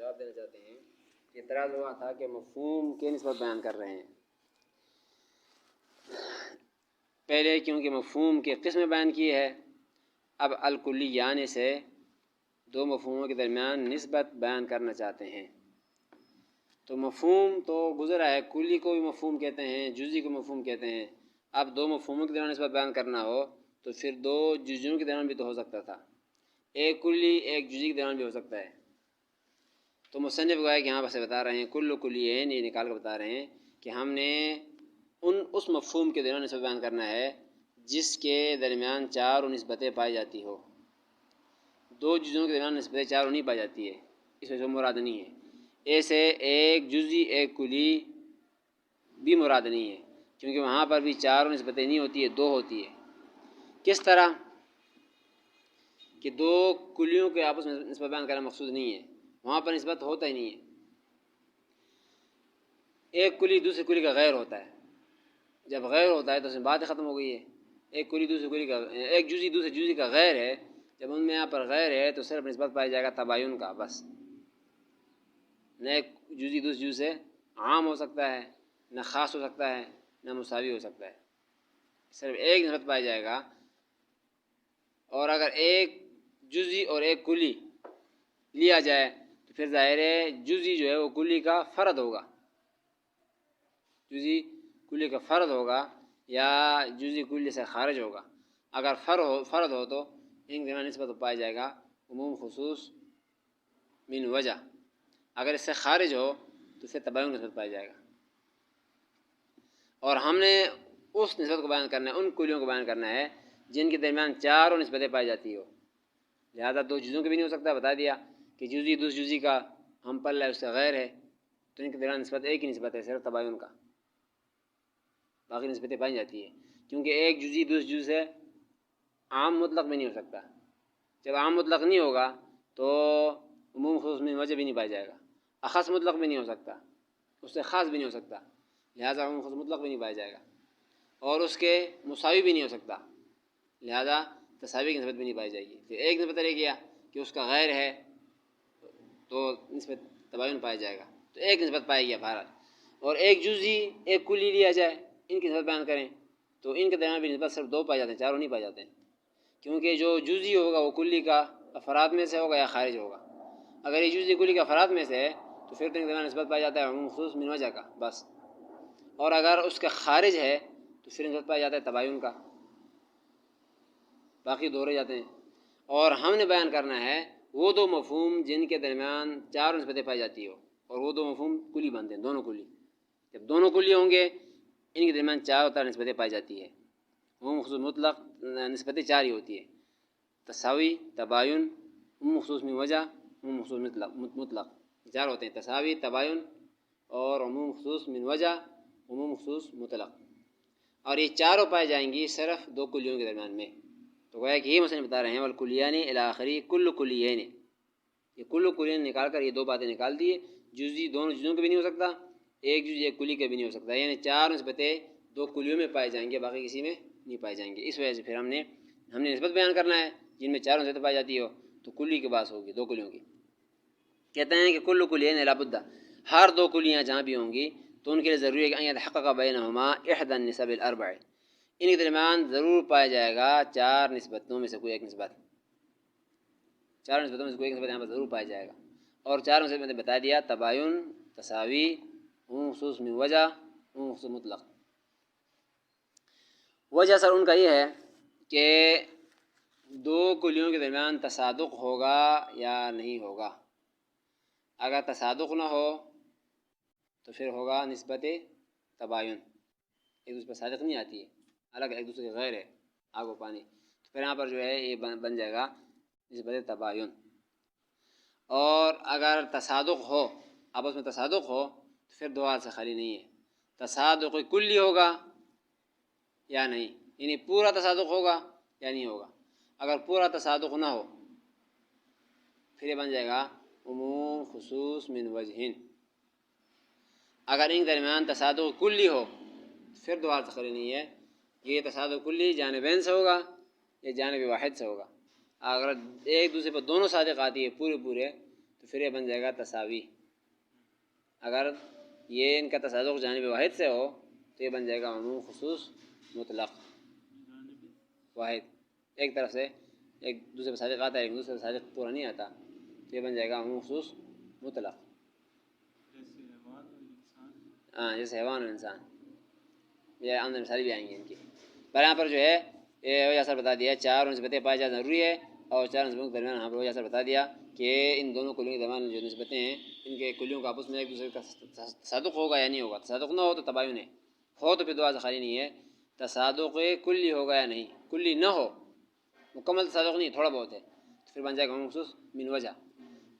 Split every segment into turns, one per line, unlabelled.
جواب دینا چاہتے ہیں کہ اعتراض ہوا تھا کہ مفہوم کی نسبت بیان کر رہے ہیں پہلے، کیونکہ مفہوم کے قسم بیان کی ہے، اب الکلیان سے دو مفہوموں کے درمیان نسبت بیان کرنا چاہتے ہیں۔ تو مفہوم تو گزرا ہے، کلی کو بھی مفہوم کہتے ہیں، جزئی کو مفہوم کہتے ہیں۔ اب دو مفہوموں کے درمیان نسبت بیان کرنا ہو تو پھر دو جزیوں کے درمیان بھی تو ہو سکتا تھا، ایک کلی ایک جزئی کے درمیان بھی ہو سکتا ہے۔ تو مصنف گویا کہ یہاں بس بتا رہے ہیں کل کلیین، یہ نکال کر بتا رہے ہیں کہ ہم نے اس مفہوم کے درمیان نسبت بیان کرنا ہے جس کے درمیان چار نسبتیں پائی جاتی ہو۔ دو جزیوں کے درمیان نسبتیں چار نہیں پائی جاتی ہے، اس وجہ سے مراد نہیں ہے۔ ایسے ایک جزئی ایک کلی بھی مراد نہیں ہے، کیونکہ وہاں پر بھی چار نسبتیں نہیں ہوتی ہے، دو ہوتی ہے۔ کس طرح کہ دو کلیوں کے آپس میں نسبت بیان کرنا مقصود نہیں ہے، وہاں پر نسبت ہوتا ہی نہیں ہے۔ ایک کلی دوسری کلی کا غیر ہوتا ہے، جب غیر ہوتا ہے تو اس میں بات ختم ہو گئی ہے۔ ایک کلی دوسری کلی کا، ایک جزئی دوسری جزئی کا غیر ہے، جب ان میں یہاں پر غیر ہے تو صرف نسبت پائی جائے گا تباین کا، بس۔ نہ ایک جزئی دوسری جزئی سے عام ہو سکتا ہے، نہ خاص ہو سکتا ہے، نہ مساوی ہو سکتا ہے، صرف ایک نسبت پائی جائے گا۔ اور اگر ایک جزئی اور ایک کلی لیا جائے تو پھر ظاہر ہے جزئی جو ہے وہ کلی کا فرد ہوگا، جزئی کلی کا فرد ہوگا یا جزئی کلی سے خارج ہوگا۔ اگر فرد ہو تو ان کے درمیان نسبت پائی جائے گا عموم خصوص من وجہ، اگر اس سے خارج ہو تو پھر تباین نسبت پائی جائے گا۔ اور ہم نے اس نسبت کو بیان کرنا ہے، ان کلیوں کو بیان کرنا ہے جن کے درمیان چاروں نسبتیں پائی جاتی ہو۔ لہذا دو جزوں کے بھی نہیں ہو سکتا، بتا دیا کہ جزئی دوسری جزئی کا ہم پلہ ہے، اس سے غیر ہے، تو ان کے درمیان نسبت ایک ہی نسبت ہے، صرف تباین کا، باقی نسبتیں پائی جاتی ہیں۔ کیونکہ ایک جزئی دوسری جزئی سے عام مطلق میں نہیں ہو سکتا، جب عام مطلق نہیں ہوگا تو عموم خصوص من وجہ بھی نہیں پایا جائے گا، اخص مطلق بھی نہیں ہو سکتا، اس سے خاص بھی نہیں ہو سکتا، لہذا عموم خصوص مطلق بھی نہیں پایا جائے گا، اور اس کے مساوی بھی نہیں ہو سکتا، لہذا تساوی کی نسبت بھی نہیں پائی جائے گی۔ پھر ایک نسبت رہ گیا کہ اس کا غیر ہے تو نسبت تباین پایا جائے گا، تو ایک نسبت پائی گیا بہرحال۔ اور ایک جزئی ایک کلی لیا جائے، ان کی نسبت بیان کریں تو ان کے درمیان بھی نسبت صرف دو پائی جاتے ہیں، چاروں نہیں پائی جاتے ہیں، کیونکہ جو جزئی ہوگا وہ کلی کا افراد میں سے ہوگا یا خارج ہوگا۔ اگر یہ جزئی کلی کا افراد میں سے ہے تو پھر تو ان کے درمیان نسبت پائی جاتا ہے عموم خصوص من وجہ کا، بس۔ اور اگر اس کا خارج ہے تو پھر نسبت پایا جاتا ہے تباین کا، باقی دو رہ جاتے ہیں۔ اور ہم نے بیان کرنا ہے وہ دو مفہوم جن کے درمیان چار نسبتیں پائی جاتی ہو، اور وہ دو مفہوم کلی بنتے ہیں، دونوں کلی۔ جب دونوں کلی ہوں گے ان کے درمیان چار طرح نسبتیں پائی جاتی ہے، عموم خصوص مطلق نسبتیں چار ہی ہوتی ہے، تساوی، تباین، عموم خصوص من وجہ، عموم خصوص مطلق، چار ہوتے ہیں، تساوی، تباین اور عموم خصوص من وجہ، عموم خصوص مطلق۔ اور یہ چاروں پائے جائیں گی صرف دو کلیوں کے درمیان میں۔ تو گویا کہ یہ مسئلہ بتا رہے ہیں والکلیان الی آخری کل کلیین، یہ کل کلیین نکال کر یہ دو باتیں نکال دیے، جزئی دونوں جزوں کے بھی نہیں ہو سکتا، ایک جزئی ایک کلی کے بھی نہیں ہو سکتا، یعنی چار نسبتیں دو کلیوں میں پائے جائیں گے، باقی کسی میں نہیں پائے جائیں گے۔ اس وجہ سے پھر ہم نے نسبت بیان کرنا ہے جن میں چاروں نسبتیں پائی جاتی ہو تو کلی کے باعث ہوگی، دو کلیوں کی۔ کہتے ہیں کہ کل کلیین لا بد، ہر دو کلیاں جہاں بھی ہوں گی تو ان کے لیے ضروری ہے کہ ان یتحقق بینہما احدی النسب الاربع، ان کے درمیان ضرور پایا جائے گا چار نسبتوں میں سے کوئی ایک نسبت، چار نسبتوں میں سے کوئی ایک نسبت یہاں پر ضرور پایا جائے گا۔ اور چار نسبت میں نے بتا دیا، تباین، تساوی، عموم خصوص من وجہ، عموم خصوص مطلق۔ وجہ سر ان کا یہ ہے کہ دو کلیوں کے درمیان تصادق ہوگا یا نہیں ہوگا۔ اگر تصادق نہ ہو تو پھر ہوگا نسبت تباین، ایک دوسرے پر صادق نہیں آتی ہے، الگ ایک دوسرے کے غیر ہے، آگ و پانی، تو پھر یہاں پر جو ہے یہ بن جائے گا نسبت تباین۔ اور اگر تصادق ہو، آپس میں تصادق ہو تو پھر دو حال سے خالی نہیں ہے، تصادق کلی ہوگا یا نہیں، یعنی پورا تصادق ہوگا یا نہیں ہوگا۔ اگر پورا تصادق نہ ہو پھر یہ بن جائے گا عموم خصوص من وجہن۔ اگر ان درمیان تصادق کلی ہو پھر دو حال سے خالی نہیں ہے، یہ تصادق کلی جانبین سے ہوگا یا جانب واحد سے ہوگا۔ اگر ایک دوسرے پر دونوں صادق آتی ہے پورے تو پھر یہ بن جائے گا تساوی. اگر یہ ان کا تصادق جانب واحد سے ہو تو یہ بن جائے گا عموم خصوص مطلق. واحد ایک طرف سے ایک دوسرے پہ صادق آتا ہے، ایک دوسرے پہ صادق پورا نہیں آتا، تو یہ بن جائے گا عموم خصوص مطلق. ہاں جیسے حیوان اور انسان، یہ آمدن مثالی بھی آئیں گے ان کی. پر یہاں پر جو ہے یہ وجہ اثر بتا دیا، چار نسبتیں پائی جانا ضروری ہے، اور چار نسبتوں کے درمیان یہاں پر وجہ اثر بتا دیا کہ ان دونوں کلیوں کے درمیان جو نسبتیں ہیں ان کے کلیوں کا آپس میں ایک دوسرے کا تصادق ہوگا یا نہیں ہوگا. تصادق نہ ہو تو تباین ہے، ہو تو پھر دعا سے خالی نہیں ہے. تصادق کلی ہوگا یا نہیں، کلی نہ ہو، مکمل تصادق نہیں، تھوڑا بہت ہے، تو پھر بن جائے گا مخصوص من وجہ.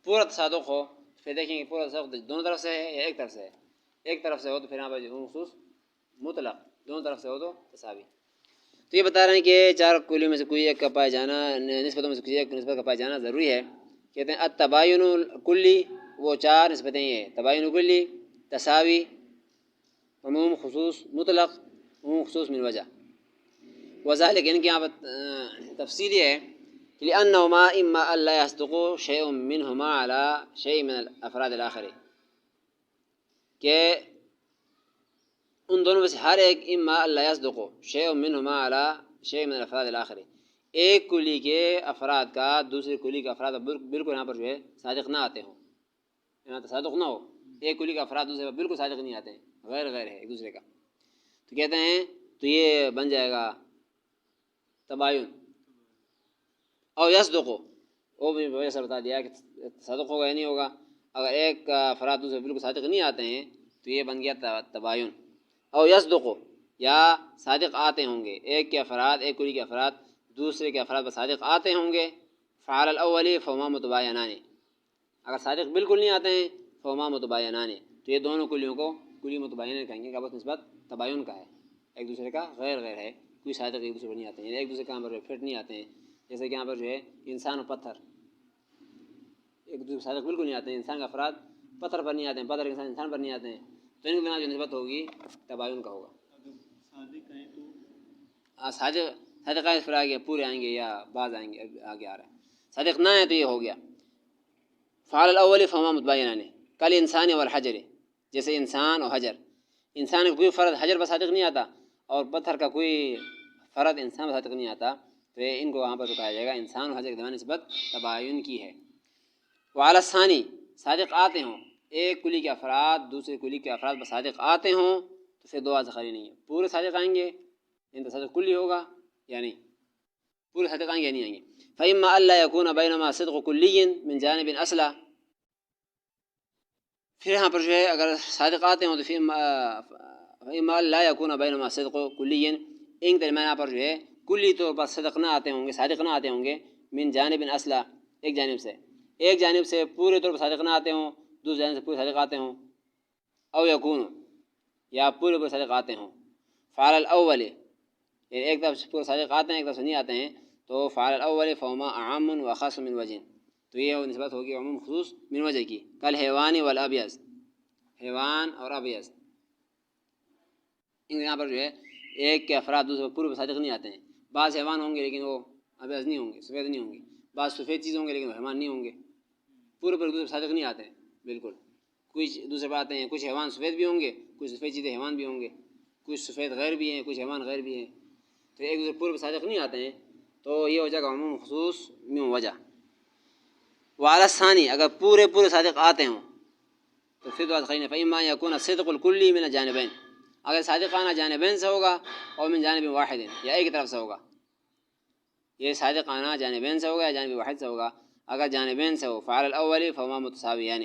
پورا تصادق ہو پھر دیکھیں گے پورا تصادق دونوں طرف سے ہے یا ایک طرف سے ہے. ایک طرف سے ہو تو پھر یہاں پر مخصوص مطلق، دونوں طرف سے ہو تو تساوی. تو یہ بتا رہے ہیں کہ چار کلیوں میں سے کوئی ایک کا پائے جانا، نسبتوں میں سے کوئی ایک نسبت کا پائے جانا ضروری ہے. کہتے ہیں التباین کلی، وہ چار نسبتیں یہ ہیں: تباین کلی، تساوی، عموم خصوص مطلق، عموم خصوص من وجہ. وذالک ان کے یہاں پر تفصیل یہ ہے لأنہما اما الا یصدق شیء منہما علی شیء من الافراد الاخر، کہ ان دونوں میں سے ہر ایک اما الا یصدق شیء منہما علی شیء من الافراد الاخر، ایک کلی کے افراد کا دوسرے کلی کے افراد بالکل یہاں پر جو ہے صادق نہ آتے ہوں، یہاں تصادق نہ ہو، ایک کلی کا افراد دوسرے پر بالکل صادق نہیں آتے ہیں، غیر غیر ہے ایک دوسرے کا. تو کہتے ہیں تو یہ بن جائے گا تباین. اور یصدق، وہ بھی وجہ سے بتا دیا کہ صادق ہوگا یا نہیں ہوگا. اگر ایک کا افراد دوسرے بالکل صادق نہیں آتے ہیں تو یہ بن گیا تباین. اور یصدق، یا صادق آتے ہوں گے، ایک کے افراد، ایک کلی کے افراد دوسرے کے افراد پر صادق آتے ہوں گے، فعلی الاول فہما متباینان، اگر صادق بالکل نہیں آتے ہیں فہما متباینان، تو یہ دونوں کلیوں کو کلی متباینہ کہیں گے کہ آپس نسبت تباین کا ہے، ایک دوسرے کا غیر غیر ہے، کوئی صادق ایک دوسرے پر نہیں آتے ہیں، ایک دوسرے کے یہاں پر فٹ نہیں آتے ہیں. جیسے کہ یہاں پر جو ہے انسان و پتھر ایک دوسرے صادق بالکل نہیں آتے ہیں، انسان کا افراد پتھر پر نہیں آتے ہیں، پتھر کے انسان پر نہیں آتے ہیں، تو ان کے بنا جو نسبت ہوگی تباین کا ہوگا. صادق آئے پھر آگے پورے آئیں گے یا بعض آئیں گے، آگے آ رہا ہے. صادق نہ ہے تو یہ ہو گیا فعل الاول فہما متباینان کل انسان والحجر، جیسے انسان اور حجر. انسان کا کوئی فرد حجر پر صادق نہیں آتا اور پتھر کا کوئی فرد انسان پر صادق نہیں آتا، تو ان کو وہاں پر کہا جائے گا انسان و حجر کے درمیان نسبت تباین کی ہے. وعلی الثانی، صادق آتے ہوں، ایک کلی کے افراد دوسرے کلی کے افراد پر صادق آتے ہوں تو پھر دعا سے خالی نہیں ہے، پورے صادق آئیں گے، ان کا صادق کلی ہوگا یا نہیں، پورے صادق آئیں گے یا نہیں آئیں گے. فإما ألا يكون بينما صدق كلي من جانب أصلہ، پھر یہاں پر جو ہے اگر صادق آتے ہوں تو پھر فإما ألا يكون بينما صدق كلي، ان کے درمیان یہاں پر جو ہے کلی طور پر صدق نہ آتے ہوں گے، صادق نہ آتے ہوں گے، من جانب اصلہ، ایک جانب سے پورے طور پر صادق نہ آتے ہوں، دوسری جانب سے پورے صادق آتے ہوں، او یکون، یا پورے پر صادق آتے ہوں. فعل الاول، یعنی ایک طرف سے پورے صادق آتے ہیں ایک طرف سے نہیں آتے ہیں، تو فعل الاول فہما اعم و خاص من وجہ، تو یہ نسبت ہوگی عموم خصوص من وجہ کی. کل حیوان والابیض، حیوان اور ابیض، ان یہاں پر جو ہے ایک کے افراد دوسرے پورے پر صادق نہیں آتے ہیں. بعض حیوان ہوں گے لیکن وہ ابیض نہیں ہوں گے، سفید نہیں ہوں گے، بعض سفید چیز ہوں گے لیکن وہ حیوان نہیں ہوں گے، پورے پر دوسرے صادق نہیں آتے ہیں بالکل. کچھ دوسرے پر آتے ہیں، کچھ حیوان سفید بھی ہوں گے، کچھ سفید چیزیں حیوان بھی ہوں گے، کچھ سفید غیر بھی ہیں، کچھ حیوان غیر بھی ہیں، تو ایک دوسرے پورے پر صادق نہیں آتے ہیں، تو یہ ہو جائے گا عموم خصوص من وجہ. وعلی الثانی، اگر پورے صادق آتے ہوں تو پھر دعا خیرین. فإما يكون الصدق الكلی من الجانبین، اگر صادق آنا جانبین سے ہوگا اور من جانب واحد، یا ایک طرف سے ہوگا، یہ صادق آنا جانبین سے ہوگا یا جانب واحد سے ہوگا. اگر جانبین سے ہو فعل الاول فہما متساویان،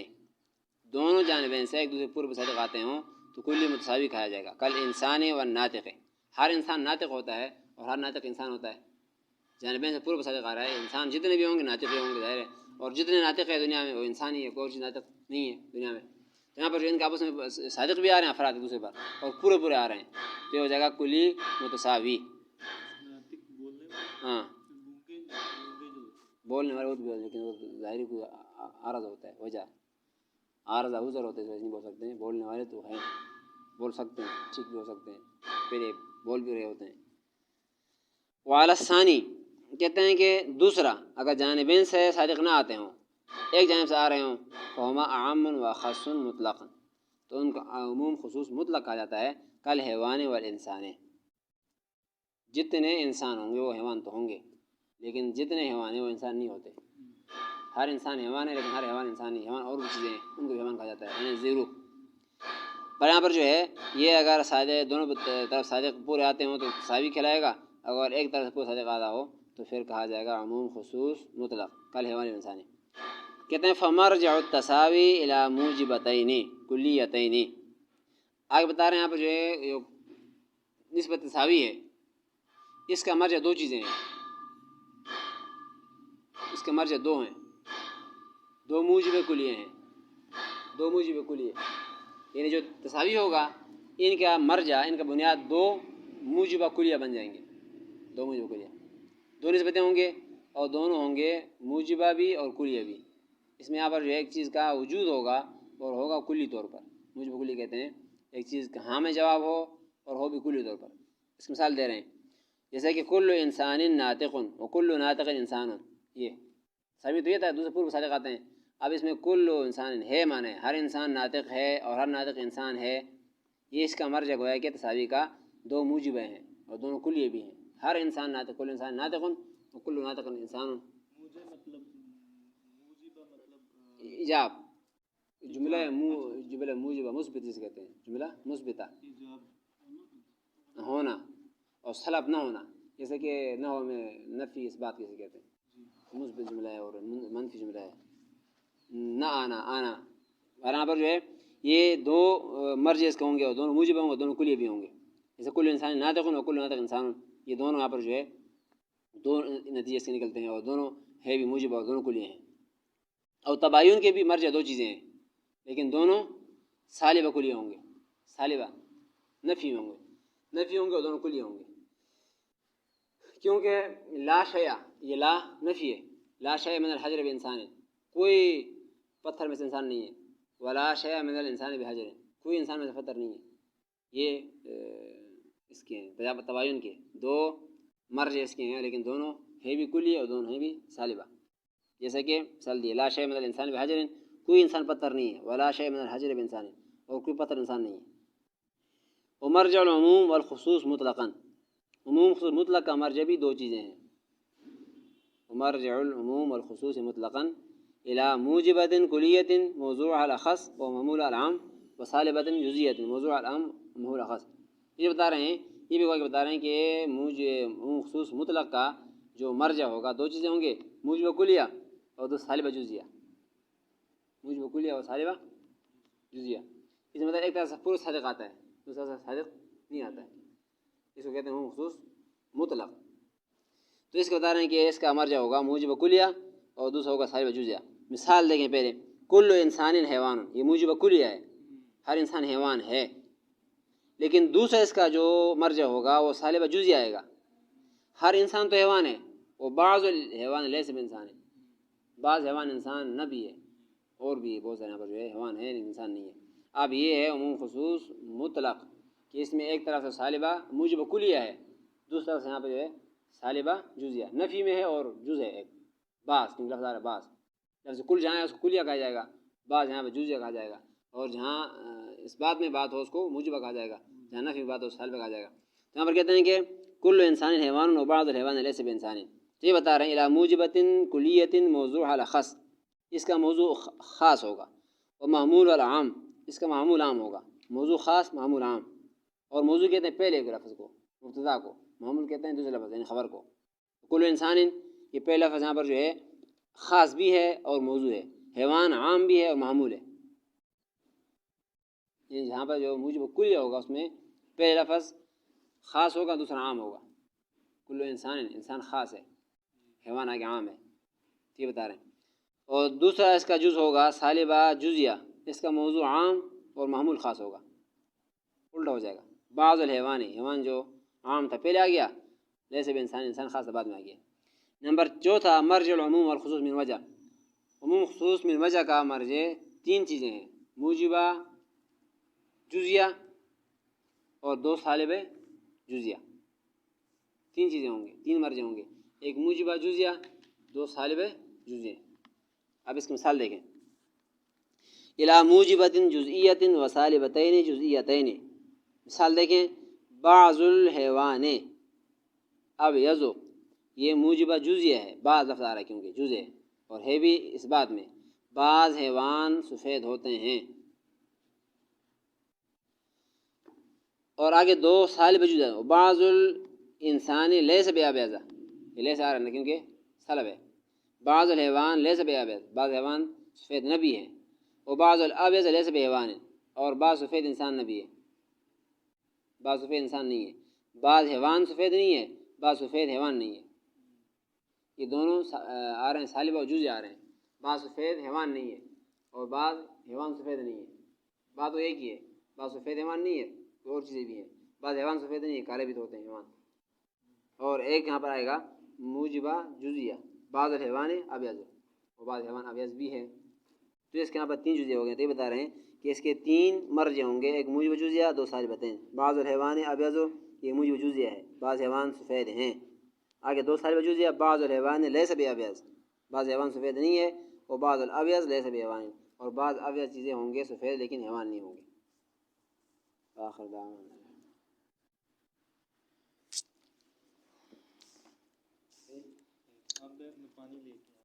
دونوں جانبین سے ایک دوسرے پورے پر صادق آتے ہوں تو کلی متساوی کہا جائے گا. کل انسان والناطق، ہر انسان ناطق ہوتا ہے اور ہر ناطق انسان ہوتا ہے، جانبین سے پورے پر صادق آ رہا ہے. انسان جتنے بھی ہوں گے ناطق بھی ہوں گے ظاہر ہے، اور جتنے ناطق ہے دنیا میں وہ انسان ہی ہے، کوئی چیز ناطق نہیں ہے دنیا میں. یہاں پر جو ان کا آپس میں صادق بھی آ رہے ہیں افراد دوسرے پر اور پورے آ رہے ہیں، تو یہ ہو جائے گا کلی متساوی. ہاں بولنے والے وہ بھی، لیکن وہ ظاہری کوئی عارض ہوتا ہے، وجہ عارض عذر ہوتے ہیں، نہیں بول سکتے ہیں. بولنے والے تو ہیں، بول سکتے ہیں، ٹھیک بھی ہو سکتے ہیں، پھر یہ بول بھی رہے ہوتے ہیں. وعلی الثانی، کہتے ہیں کہ دوسرا اگر جانبین سے صادق نہ آتے ہوں ایک جانب سے آ رہے ہوں فہما عام و خاص مطلق، تو ان کا عموم خصوص مطلق کہا جاتا ہے. کل حیوان والانسان، جتنے انسان ہوں گے وہ حیوان تو ہوں گے، لیکن جتنے حیوان ہیں وہ انسان نہیں ہوتے. ہر انسان حیوان ہے لیکن ہر حیوان انسان نہیں. حیوان اور بھی چیزیں ہیں ان کو حیوان کہا جاتا ہے، یعنی زیرو. پر یہاں پر جو ہے یہ اگر سادے دونوں طرف صادق پورے آتے ہوں تو تساوی کھلائے گا، اگر ایک طرف سے پورا صادق آدھا ہو تو پھر کہا جائے گا عموم خصوص مطلق کل حیوان انسانی. کہتے ہیں فمرجع التساوی الی موجبتین کلیتین. آگے بتا رہے ہیں یہاں پہ جو ہے نسبت تساوی ہے، اس کا مرجع دو چیزیں ہیں، اس کے مرجع دو ہیں، دو موجب کلیے ہیں، دو موجب کلیے. یعنی جو تساوی ہوگا ان کا مرجع، ان کا بنیاد دو موجبہ کلیہ بن جائیں گے. دو موجبہ کلیہ، دو نسبتیں ہوں گے اور دونوں ہوں گے موجبہ بھی اور کلیہ بھی. اس میں یہاں پر جو ہے ایک چیز کا وجود ہوگا اور ہوگا کلی طور پر. موجبہ کلی کہتے ہیں ایک چیز کا ہاں میں جواب ہو اور ہو بھی کلی طور پر. اس کی مثال دے رہے ہیں جیسے کہ کل انسان ناطق و کل ناطق انسان. یہ سبھی تو یہ تھا، دوسرے پورے صادق آتے ہیں. اب اس میں کل انسان ہے مانے ہر انسان ناطق ہے اور ہر ناطق انسان ہے. یہ اس کا مرجع گویا کہ تساوی کا دو موجبہ ہیں اور دونوں کلیے بھی ہیں. ہر انسان ناطق، کل انسان ناطق و کل ناطق انسان. ایجاب جملہ موجبہ مثبت جسے کہتے ہیں، جملہ مثبتہ ہونا اور سلب نہ ہونا. جیسے کہ نحو میں نفی اس بات کیسے کہتے ہیں، مثبت جملہ ہے اور منفی جملہ ہے. نہ آنا آنا، اور یہاں پر جو ہے یہ دو مرجع اس کے ہوں گے اور دونوں موجب ہوں گے، دونوں کلیے بھی ہوں گے. جیسے کل انسان ناطق و کل ناطق انسان، یہ دونوں یہاں پر جو ہے دو نتیجے سے نکلتے ہیں اور دونوں ہے بھی موجب اور دونوں کلیے ہیں. اور تباین کے بھی مرجع دو چیزیں ہیں لیکن دونوں سالبہ کلیے ہوں گے. سالبہ نفی ہوں گے، نفی ہوں گے اور دونوں کلیے ہوں گے. کیونکہ لا شیء، یہ لا نفی ہے. لا شیء من الحجر بانسان، کوئی پتھر میں سے انسان نہیں ہے. ولا شیء من الانسان بحجر، کوئی انسان میں سے پتھر نہیں ہے. یہ اس کے ہیں تباین کے دو مرجع اس کے ہیں لیکن دونوں ہے بھی کلی اور دونوں ہیں بھی سالبہ. جیسے کہ مثال دی لا شیء من الانسان بحجر، کوئی انسان پتھر نہیں ہے. ولا شیء من الحجر بانسان، اور کوئی پتھر انسان نہیں ہے. ومرجع العموم والخصوص مطلقاً، عموم خصوص مطلق کا مرجع بھی دو چیزیں ہیں. ومرجع العموم والخصوص مطلقاً الى موجبة كلية موضوع على خص ومحمول على عام وسالبة جزئية موضوع على عام ومحمول على خص. یہ بتا رہے ہیں، یہ بھی بتا رہے ہیں کہ عموم خصوص مطلق کا جو مرجع ہوگا دو چیزیں ہوں گے، موجبہ کلیہ اور دو سالبہ جزئیہ. موجبہ کلیہ اور سالبہ جزئیہ. اس میں مطلب ایک طرح سے پورا صادق آتا ہے، دوسرا سے صادق نہیں آتا ہے. اس کو کہتے ہیں عموم خصوص مطلق. تو اس کو بتا رہے ہیں کہ اس کا مرجع ہوگا موجبہ کلیہ اور دوسرا ہوگا سالبہ جزئیہ. مثال دیکھیں پہلے، کل انسان حیوان، یہ موجبہ کلیہ ہے، ہر انسان حیوان ہے. لیکن دوسرا اس کا جو مرجع ہوگا وہ سالبہ جزئیہ آئے گا. ہر انسان تو حیوان ہے، وہ بعض الحیوان لیس بانسان ہے، بعض حیوان انسان نہ بھی ہے، اور بھی بہت سارے یہاں پر جو ہے حیوان ہے لیکن انسان نہیں ہے. اب یہ ہے عموم خصوص مطلق کہ اس میں ایک طرف سے سالبہ موجبہ کلیہ ہے، دوسری طرف سے یہاں پہ جو ہے سالبہ جزئیہ. نفی میں ہے اور جز ہے ایک بعض، کیونکہ لفظ آ رہا ہے بعض. لفظ کل جہاں ہے اس کو کلیہ کہا جائے گا، بعض یہاں پہ جزئیہ کہا جائے گا، اور جہاں اس بات میں بات ہو اس کو موجبہ کہا جائے گا، جہاں نفی میں بات ہو سالبہ کہا جائے گا. تو یہاں پر کہتے ہیں کہ کل انسان حیوان و بعض الحیوان لیس بانسان. تو یہ بتا رہے ہیں الی موجبۃ کلیۃ موضوع علی خاص، اس کا موضوع خاص ہوگا. اور محمول العام، اس کا معمول عام ہوگا. موضوع خاص معمول عام. اور موضوع کہتے ہیں پہلے لفظ کو، مبتدا کو، معمول کہتے ہیں دوسرے لفظ یعنی خبر کو. کل انسان، یہ پہلا لفظ یہاں پر جو ہے خاص بھی ہے اور موضوع ہے. حیوان عام بھی ہے اور معمول ہے. یہاں پر جو موجب کلیہ ہوگا اس میں پہلا لفظ خاص ہوگا دوسرا عام ہوگا. کل انسان، انسان خاص ہے، حیوان آگے عام ہے، یہ بتا رہے ہیں. اور دوسرا اس کا جز ہوگا سالبہ جزئیہ، اس کا موضوع عام اور معمول خاص ہوگا، الٹا ہو جائے گا. بعض الحیوان، حیوان جو عام تھا پہلے آ گیا، لیس بانسان، انسان خاص بعد میں آ گیا. نمبر چوتھا مرجع العموم والخصوص من وجہ. عموم خصوص من وجہ کا مرجع تین چیزیں ہیں، موجبہ جزئیہ اور دو سالبہ جزئیہ. تین چیزیں ہوں گی، تین مرجع ہوں گے، ایک موجبہ جزئیہ، دو سالبہ جزئیہ. اب اس کی مثال دیکھیں، الا موجبۃ جزئیۃ و سالبتین جزئیتین، مثال دیکھیں، بعض الحیوان ابیض، یہ موجبہ جزیہ ہے، بعض لفظ آ رہا ہے کیونکہ جزء ہے، اور ہے بھی اس بات میں بعض حیوان سفید ہوتے ہیں، اور آگے دو سالب جزء، بعض الانسان لیس بیابیض، یہ لیس آ رہا ہے کیونکہ سالب ہے، بعض الحیوان لیس بیابیض، بعض حیوان سفید نہ بھی ہے، اور بعض الابیض لیس بحیوان، اور بعض سفید انسان نہ بھی ہے، بعض سفید انسان نہیں ہے، بعض حیوان سفید نہیں ہے، بعض سفید حیوان نہیں ہے، یہ دونوں آ رہے ہیں سالب اور جزء آ رہے ہیں، بعض سفید حیوان نہیں ہے اور بعض حیوان سفید نہیں ہے، بات تو ایک ہی ہے، بعض سفید حیوان نہیں ہے، اور چیزیں بھی ہیں، بعض حیوان سفید نہیں ہے، کالے بھی تو ہوتے ہیں حیوان، اور ایک یہاں پر آئے گا موجبہ جزیہ، بعض الحیوان ابیض، اور بعض حیوان ابیض بھی ہے، تو اس کے یہاں پر تین جزیے ہو گئے، تو یہ بتا رہے ہیں کہ اس کے تین مرجع ہوں گے، ایک موجب جزیہ، دو سالبتین، بعض الحیوان ابیض، یہ موجب جزیہ ہے، بعض حیوان سفید ہیں، آگے دو سالب جزیہ، بعض الحیوان لیس بابیض، بعض حیوان سفید نہیں ہے، اور بعض الابیض لیس بحیوان، اور بعض ابیض چیزیں ہوں گے سفید لیکن حیوان نہیں ہوں گے۔ آخر دعوانا